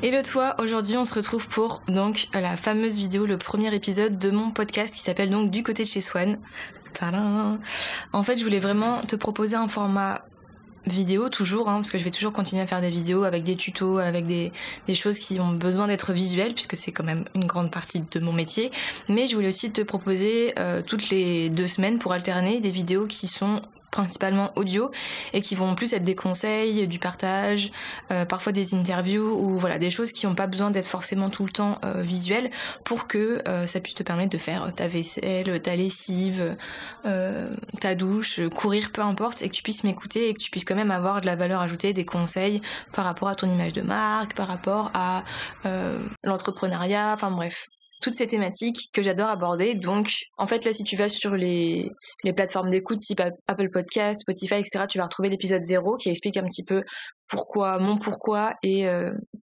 Hello toi, aujourd'hui on se retrouve pour donc la fameuse vidéo, le premier épisode de mon podcast qui s'appelle donc Du côté de chez Swan. Tadam. En fait je voulais vraiment te proposer un format vidéo toujours, parce que je vais toujours continuer à faire des vidéos avec des tutos, avec des choses qui ont besoin d'être visuelles puisque c'est quand même une grande partie de mon métier. Mais je voulais aussi te proposer toutes les 2 semaines pour alterner des vidéos qui sont principalement audio et qui vont plus être des conseils, du partage, parfois des interviews ou voilà des choses qui n'ont pas besoin d'être forcément tout le temps visuelles pour que ça puisse te permettre de faire ta vaisselle, ta lessive, ta douche, courir, peu importe, et que tu puisses m'écouter et que tu puisses quand même avoir de la valeur ajoutée, des conseils par rapport à ton image de marque, par rapport à l'entrepreneuriat, enfin bref. Toutes ces thématiques que j'adore aborder. Donc, en fait, là, si tu vas sur les plateformes d'écoute type Apple Podcast, Spotify, etc., tu vas retrouver l'épisode 0 qui explique un petit peu mon pourquoi et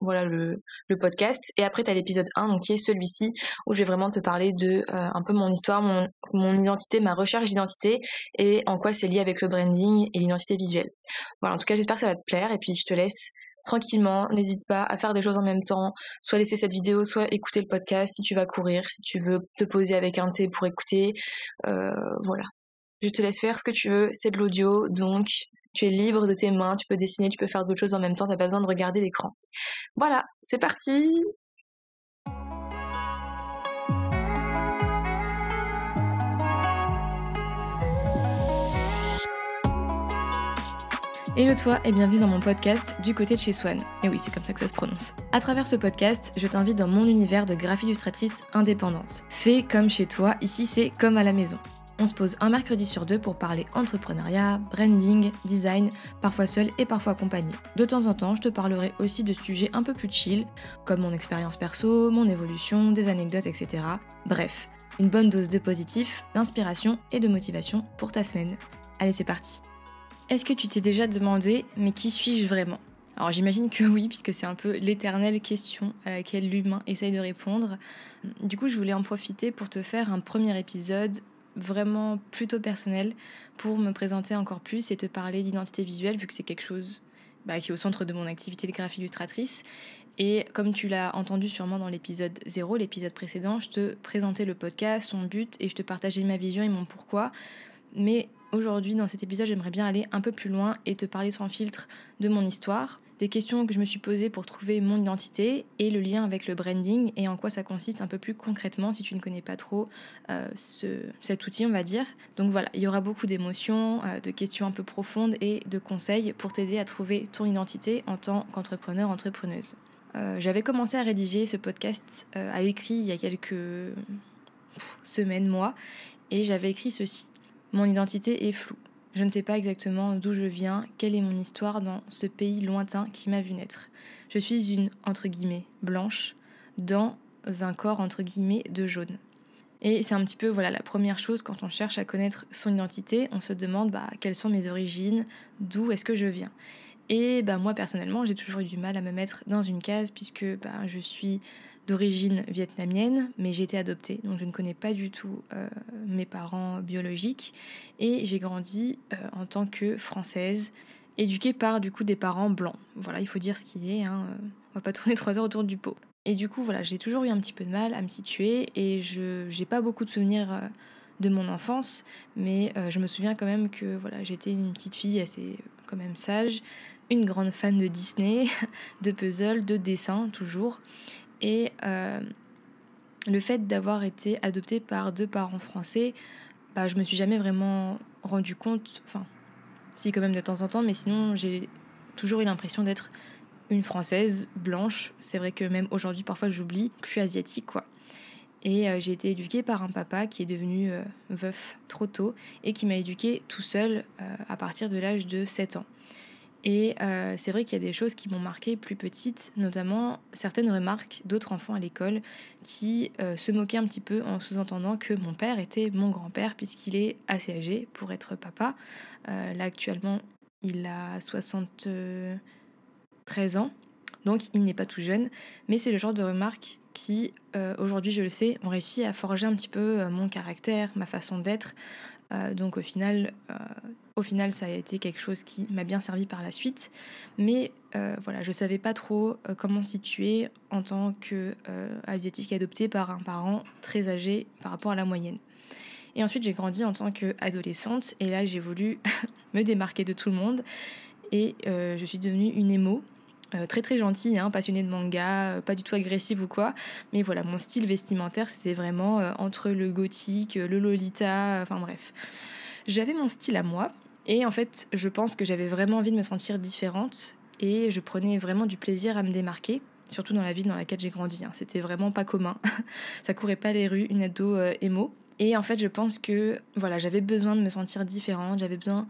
voilà le podcast. Et après, tu as l'épisode 1, donc qui est celui-ci, où je vais vraiment te parler de un peu mon histoire, mon identité, ma recherche d'identité et en quoi c'est lié avec le branding et l'identité visuelle. Voilà, en tout cas, j'espère que ça va te plaire et puis je te laisse tranquillement, n'hésite pas à faire des choses en même temps, soit laisser cette vidéo, soit écouter le podcast si tu vas courir, si tu veux te poser avec un thé pour écouter, voilà. Je te laisse faire ce que tu veux, c'est de l'audio, donc tu es libre de tes mains, tu peux dessiner, tu peux faire d'autres choses en même temps, t'as pas besoin de regarder l'écran. Voilà, c'est parti! Hello toi et bienvenue dans mon podcast Du côté de chez Swan. Et oui, c'est comme ça que ça se prononce. À travers ce podcast, je t'invite dans mon univers de graphie-illustratrice indépendante. Fais comme chez toi, ici c'est comme à la maison. On se pose un mercredi sur 2 pour parler entrepreneuriat, branding, design, parfois seul et parfois accompagné. De temps en temps, je te parlerai aussi de sujets un peu plus chill, comme mon expérience perso, mon évolution, des anecdotes, etc. Bref, une bonne dose de positif, d'inspiration et de motivation pour ta semaine. Allez, c'est parti! Est-ce que tu t'es déjà demandé, mais qui suis-je vraiment ? Alors j'imagine que oui, puisque c'est un peu l'éternelle question à laquelle l'humain essaye de répondre. Du coup, je voulais en profiter pour te faire un premier épisode vraiment plutôt personnel pour me présenter encore plus et te parler d'identité visuelle, vu que c'est quelque chose qui est au centre de mon activité de graphie illustratrice. Et comme tu l'as entendu sûrement dans l'épisode 0, l'épisode précédent, je te présentais le podcast, son but, et je te partageais ma vision et mon pourquoi. Mais aujourd'hui, dans cet épisode, j'aimerais bien aller un peu plus loin et te parler sans filtre de mon histoire, des questions que je me suis posées pour trouver mon identité et le lien avec le branding et en quoi ça consiste un peu plus concrètement si tu ne connais pas trop cet outil, on va dire. Donc voilà, il y aura beaucoup d'émotions, de questions un peu profondes et de conseils pour t'aider à trouver ton identité en tant qu'entrepreneur, entrepreneuse. J'avais commencé à rédiger ce podcast à l'écrit il y a quelques semaines, mois, et j'avais écrit ceci. Mon identité est floue. Je ne sais pas exactement d'où je viens, quelle est mon histoire dans ce pays lointain qui m'a vu naître. Je suis une, entre guillemets, blanche, dans un corps, entre guillemets, de jaune. Et c'est un petit peu la première chose quand on cherche à connaître son identité, on se demande quelles sont mes origines, d'où est-ce que je viens. Et moi personnellement, j'ai toujours eu du mal à me mettre dans une case puisque je suis d'origine vietnamienne, mais j'ai été adoptée, donc je ne connais pas du tout mes parents biologiques. Et j'ai grandi en tant que française, éduquée par du coup des parents blancs. Voilà, il faut dire ce qui est, on va pas tourner 3 heures autour du pot. Et du coup, j'ai toujours eu un petit peu de mal à me situer et je n'ai pas beaucoup de souvenirs de mon enfance, mais je me souviens quand même que j'étais une petite fille assez quand même sage, une grande fan de Disney, de puzzle, de dessin toujours. Et le fait d'avoir été adoptée par 2 parents français, je me suis jamais vraiment rendu compte, enfin si quand même de temps en temps, mais sinon j'ai toujours eu l'impression d'être une Française blanche. C'est vrai que même aujourd'hui parfois j'oublie que je suis asiatique quoi. Et j'ai été éduquée par un papa qui est devenu veuf trop tôt et qui m'a éduquée tout seul à partir de l'âge de 7 ans. Et c'est vrai qu'il y a des choses qui m'ont marquée plus petite, notamment certaines remarques d'autres enfants à l'école qui se moquaient un petit peu en sous-entendant que mon père était mon grand-père puisqu'il est assez âgé pour être papa. Là actuellement il a 73 ans, donc il n'est pas tout jeune, mais c'est le genre de remarques qui, aujourd'hui je le sais, ont réussi à forger un petit peu mon caractère, ma façon d'être. Donc au final, Au final, ça a été quelque chose qui m'a bien servi par la suite, mais voilà, je savais pas trop comment me situer en tant que asiatique adoptée par un parent très âgé par rapport à la moyenne. Et ensuite, j'ai grandi en tant qu'adolescente, et là, j'ai voulu me démarquer de tout le monde, et je suis devenue une émo. Très très gentille, hein, passionnée de manga, pas du tout agressive ou quoi. Mais voilà, mon style vestimentaire, c'était vraiment entre le gothique, le lolita, enfin bref. J'avais mon style à moi. Et en fait, je pense que j'avais vraiment envie de me sentir différente. Et je prenais vraiment du plaisir à me démarquer. Surtout dans la ville dans laquelle j'ai grandi. Hein. C'était vraiment pas commun. Ça courait pas les rues, une ado émo. Et en fait, je pense que voilà, j'avais besoin de me sentir différente. J'avais besoin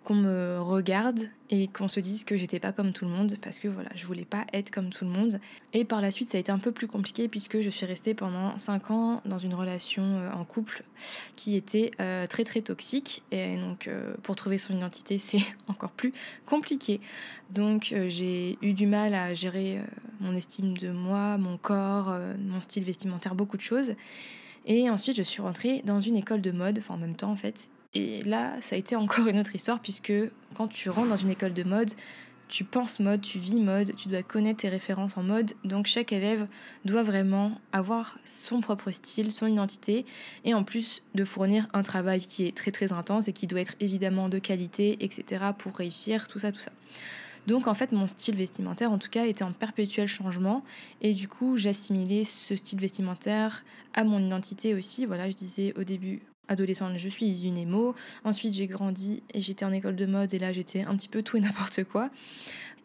qu'on me regarde et qu'on se dise que j'étais pas comme tout le monde, parce que voilà, je voulais pas être comme tout le monde. Et par la suite, ça a été un peu plus compliqué puisque je suis restée pendant 5 ans dans une relation en couple qui était très très toxique, et donc pour trouver son identité, c'est encore plus compliqué. Donc j'ai eu du mal à gérer mon estime de moi, mon corps, mon style vestimentaire, beaucoup de choses. Et ensuite, je suis rentrée dans une école de mode, enfin en même temps en fait. Et là, ça a été encore une autre histoire, puisque quand tu rentres dans une école de mode, tu penses mode, tu vis mode, tu dois connaître tes références en mode. Donc chaque élève doit vraiment avoir son propre style, son identité, et en plus de fournir un travail qui est très très intense et qui doit être évidemment de qualité, etc. pour réussir, tout ça, tout ça. Donc en fait, mon style vestimentaire, en tout cas, était en perpétuel changement. Et du coup, j'assimilais ce style vestimentaire à mon identité aussi. Voilà, je disais au début, adolescente, je suis une émo. Ensuite, j'ai grandi et j'étais en école de mode. Et là, j'étais un petit peu tout et n'importe quoi.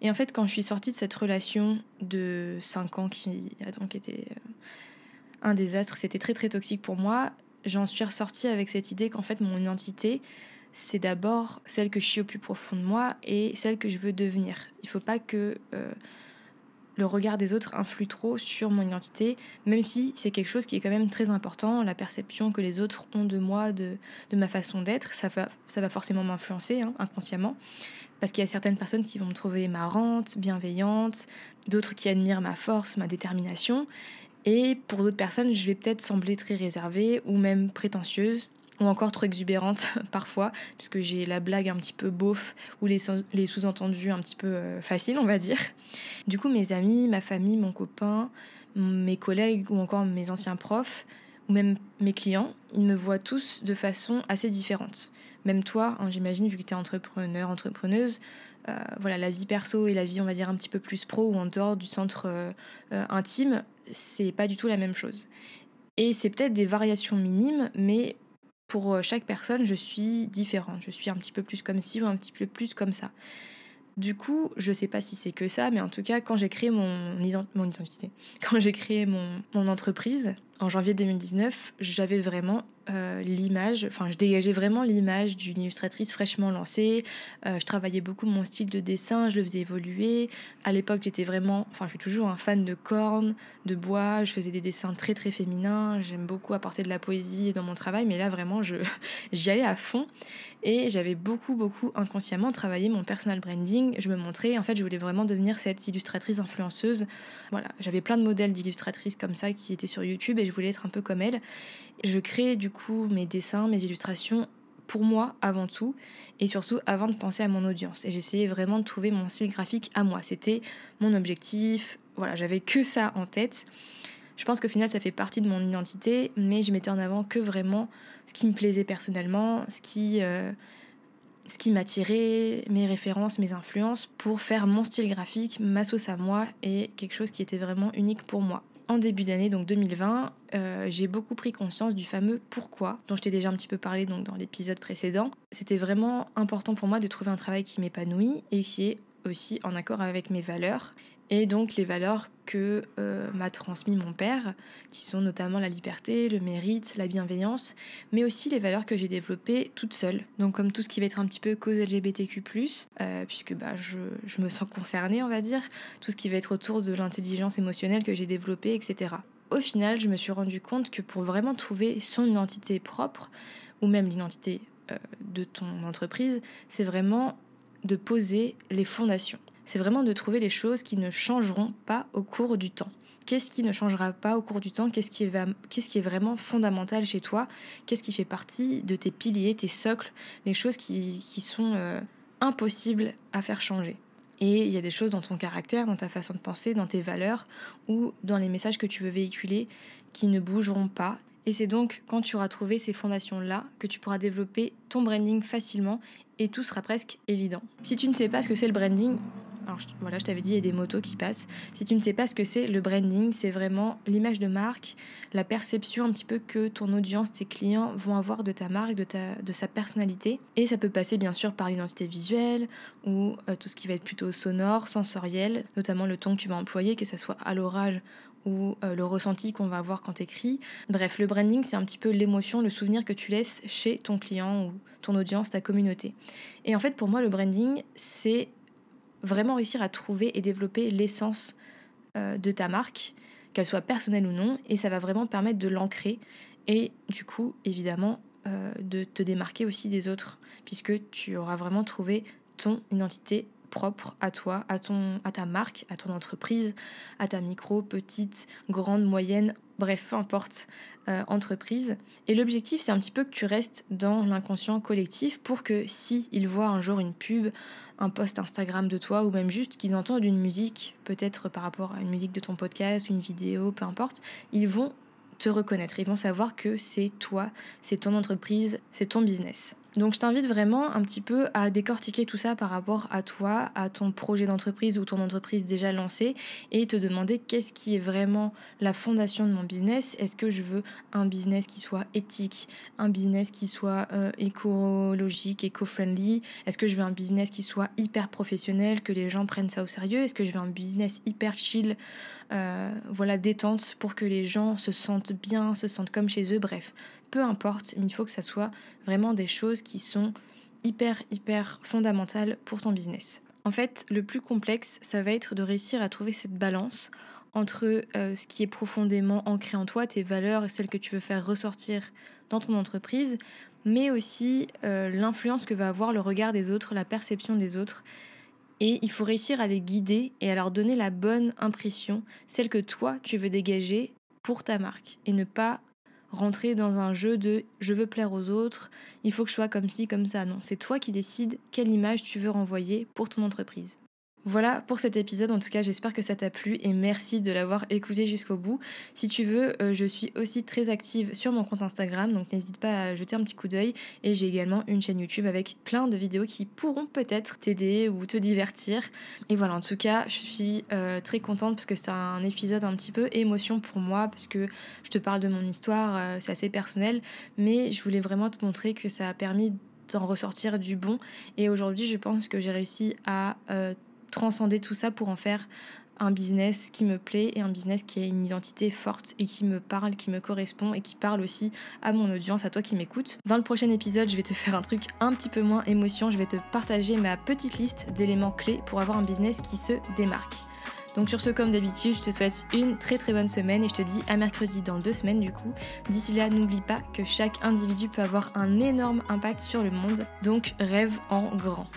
Et en fait, quand je suis sortie de cette relation de 5 ans qui a donc été un désastre, c'était très très toxique pour moi, j'en suis ressortie avec cette idée qu'en fait, mon identité, c'est d'abord celle que je suis au plus profond de moi et celle que je veux devenir. Il ne faut pas que le regard des autres influe trop sur mon identité, même si c'est quelque chose qui est quand même très important. La perception que les autres ont de moi, de ma façon d'être, ça va forcément m'influencer inconsciemment. Parce qu'il y a certaines personnes qui vont me trouver marrante, bienveillante, d'autres qui admirent ma force, ma détermination. Et pour d'autres personnes, je vais peut-être sembler très réservée ou même prétentieuse, ou encore trop exubérante parfois, puisque j'ai la blague un petit peu beauf ou les sous-entendus un petit peu faciles, on va dire. Du coup, mes amis, ma famille, mon copain, mes collègues ou encore mes anciens profs, ou même mes clients, ils me voient tous de façon assez différente. Même toi, hein, j'imagine, vu que tu es entrepreneur, entrepreneuse, voilà, la vie perso et la vie, on va dire, un petit peu plus pro ou en dehors du centre intime, c'est pas du tout la même chose. Et c'est peut-être des variations minimes, mais pour chaque personne, je suis différente. Je suis un petit peu plus comme ci ou un petit peu plus comme ça. Du coup, je sais pas si c'est que ça, mais en tout cas, quand j'ai créé mon identité, quand j'ai créé mon entreprise en janvier 2019, j'avais vraiment l'image, enfin, je dégageais vraiment l'image d'une illustratrice fraîchement lancée. Je travaillais beaucoup mon style de dessin, je le faisais évoluer. À l'époque, j'étais vraiment, enfin, je suis toujours un fan de cornes, de bois. Je faisais des dessins très très féminins. J'aime beaucoup apporter de la poésie dans mon travail, mais là, vraiment, j'y allais à fond. Et j'avais beaucoup inconsciemment travaillé mon personal branding. Je me montrais, en fait, je voulais vraiment devenir cette illustratrice influenceuse. Voilà, j'avais plein de modèles d'illustratrices comme ça qui étaient sur YouTube et je voulais être un peu comme elles. Je créais du coup mes dessins, mes illustrations pour moi avant tout et surtout avant de penser à mon audience. Et j'essayais vraiment de trouver mon style graphique à moi. C'était mon objectif. Voilà, j'avais que ça en tête. Je pense qu'au final, ça fait partie de mon identité, mais je mettais en avant que vraiment ce qui me plaisait personnellement, ce qui m'attirait, mes références, mes influences, pour faire mon style graphique, ma sauce à moi, et quelque chose qui était vraiment unique pour moi. En début d'année, donc 2020, j'ai beaucoup pris conscience du fameux pourquoi, dont je t'ai déjà un petit peu parlé donc, dans l'épisode précédent. C'était vraiment important pour moi de trouver un travail qui m'épanouit et qui est aussi en accord avec mes valeurs. Et donc les valeurs que m'a transmis mon père, qui sont notamment la liberté, le mérite, la bienveillance, mais aussi les valeurs que j'ai développées toute seule. Donc comme tout ce qui va être un petit peu cause LGBTQ+, puisque je me sens concernée, on va dire, tout ce qui va être autour de l'intelligence émotionnelle que j'ai développée, etc. Au final, je me suis rendu compte que pour vraiment trouver son identité propre, ou même l'identité de ton entreprise, c'est vraiment de poser les fondations. C'est vraiment de trouver les choses qui ne changeront pas au cours du temps. qu'est-ce qui ne changera pas au cours du temps, qu'est-ce qui est vraiment fondamental chez toi, qu'est-ce qui fait partie de tes piliers, tes socles, les choses qui sont impossibles à faire changer. Et il y a des choses dans ton caractère, dans ta façon de penser, dans tes valeurs ou dans les messages que tu veux véhiculer qui ne bougeront pas. Et c'est donc quand tu auras trouvé ces fondations-là que tu pourras développer ton branding facilement et tout sera presque évident. Si tu ne sais pas ce que c'est le branding, alors je t'avais dit, il y a des motos qui passent. Si tu ne sais pas ce que c'est, le branding, c'est vraiment l'image de marque, la perception un petit peu que ton audience, tes clients vont avoir de ta marque, de sa personnalité. Et ça peut passer bien sûr par l'identité visuelle ou tout ce qui va être plutôt sonore, sensoriel, notamment le ton que tu vas employer, que ce soit à l'oral ou le ressenti qu'on va avoir quand tu écris. Bref, le branding, c'est un petit peu l'émotion, le souvenir que tu laisses chez ton client ou ton audience, ta communauté. Et en fait, pour moi, le branding, c'est vraiment réussir à trouver et développer l'essence de ta marque, qu'elle soit personnelle ou non, et ça va vraiment permettre de l'ancrer et du coup, évidemment, de te démarquer aussi des autres, puisque tu auras vraiment trouvé ton identité propre à toi, à ta marque, à ton entreprise, à ta micro, petite, grande, moyenne, bref, peu importe, entreprise. Et l'objectif, c'est un petit peu que tu restes dans l'inconscient collectif pour que si ils voient un jour une pub, un post Instagram de toi ou même juste qu'ils entendent une musique, peut-être par rapport à une musique de ton podcast, une vidéo, peu importe, ils vont te reconnaître, ils vont savoir que c'est toi, c'est ton entreprise, c'est ton business. Donc je t'invite vraiment un petit peu à décortiquer tout ça par rapport à toi, à ton projet d'entreprise ou ton entreprise déjà lancée et te demander qu'est-ce qui est vraiment la fondation de mon business. Est-ce que je veux un business qui soit éthique, un business qui soit écologique, éco-friendly? Est-ce que je veux un business qui soit hyper professionnel, que les gens prennent ça au sérieux? Est-ce que je veux un business hyper chill, détente pour que les gens se sentent bien, se sentent comme chez eux? Bref, peu importe, mais il faut que ça soit vraiment des choses qui sont hyper fondamentales pour ton business. En fait, le plus complexe, ça va être de réussir à trouver cette balance entre ce qui est profondément ancré en toi, tes valeurs et celles que tu veux faire ressortir dans ton entreprise, mais aussi l'influence que va avoir le regard des autres, la perception des autres. Et il faut réussir à les guider et à leur donner la bonne impression, celle que toi, tu veux dégager pour ta marque et ne pas rentrer dans un jeu de « je veux plaire aux autres, il faut que je sois comme ci, comme ça ». Non, c'est toi qui décides quelle image tu veux renvoyer pour ton entreprise. Voilà pour cet épisode, en tout cas j'espère que ça t'a plu et merci de l'avoir écouté jusqu'au bout. Si tu veux, je suis aussi très active sur mon compte Instagram, donc n'hésite pas à jeter un petit coup d'œil et j'ai également une chaîne YouTube avec plein de vidéos qui pourront peut-être t'aider ou te divertir. Et voilà, en tout cas je suis très contente parce que c'est un épisode un petit peu émotion pour moi parce que je te parle de mon histoire, c'est assez personnel, mais je voulais vraiment te montrer que ça a permis d'en ressortir du bon et aujourd'hui je pense que j'ai réussi à transcender tout ça pour en faire un business qui me plaît et un business qui a une identité forte et qui me parle, qui me correspond et qui parle aussi à mon audience, à toi qui m'écoutes. Dans le prochain épisode, je vais te faire un truc un petit peu moins émotion, je vais te partager ma petite liste d'éléments clés pour avoir un business qui se démarque. Donc sur ce, comme d'habitude, je te souhaite une très bonne semaine et je te dis à mercredi dans 2 semaines du coup. D'ici là, n'oublie pas que chaque individu peut avoir un énorme impact sur le monde, donc rêve en grand.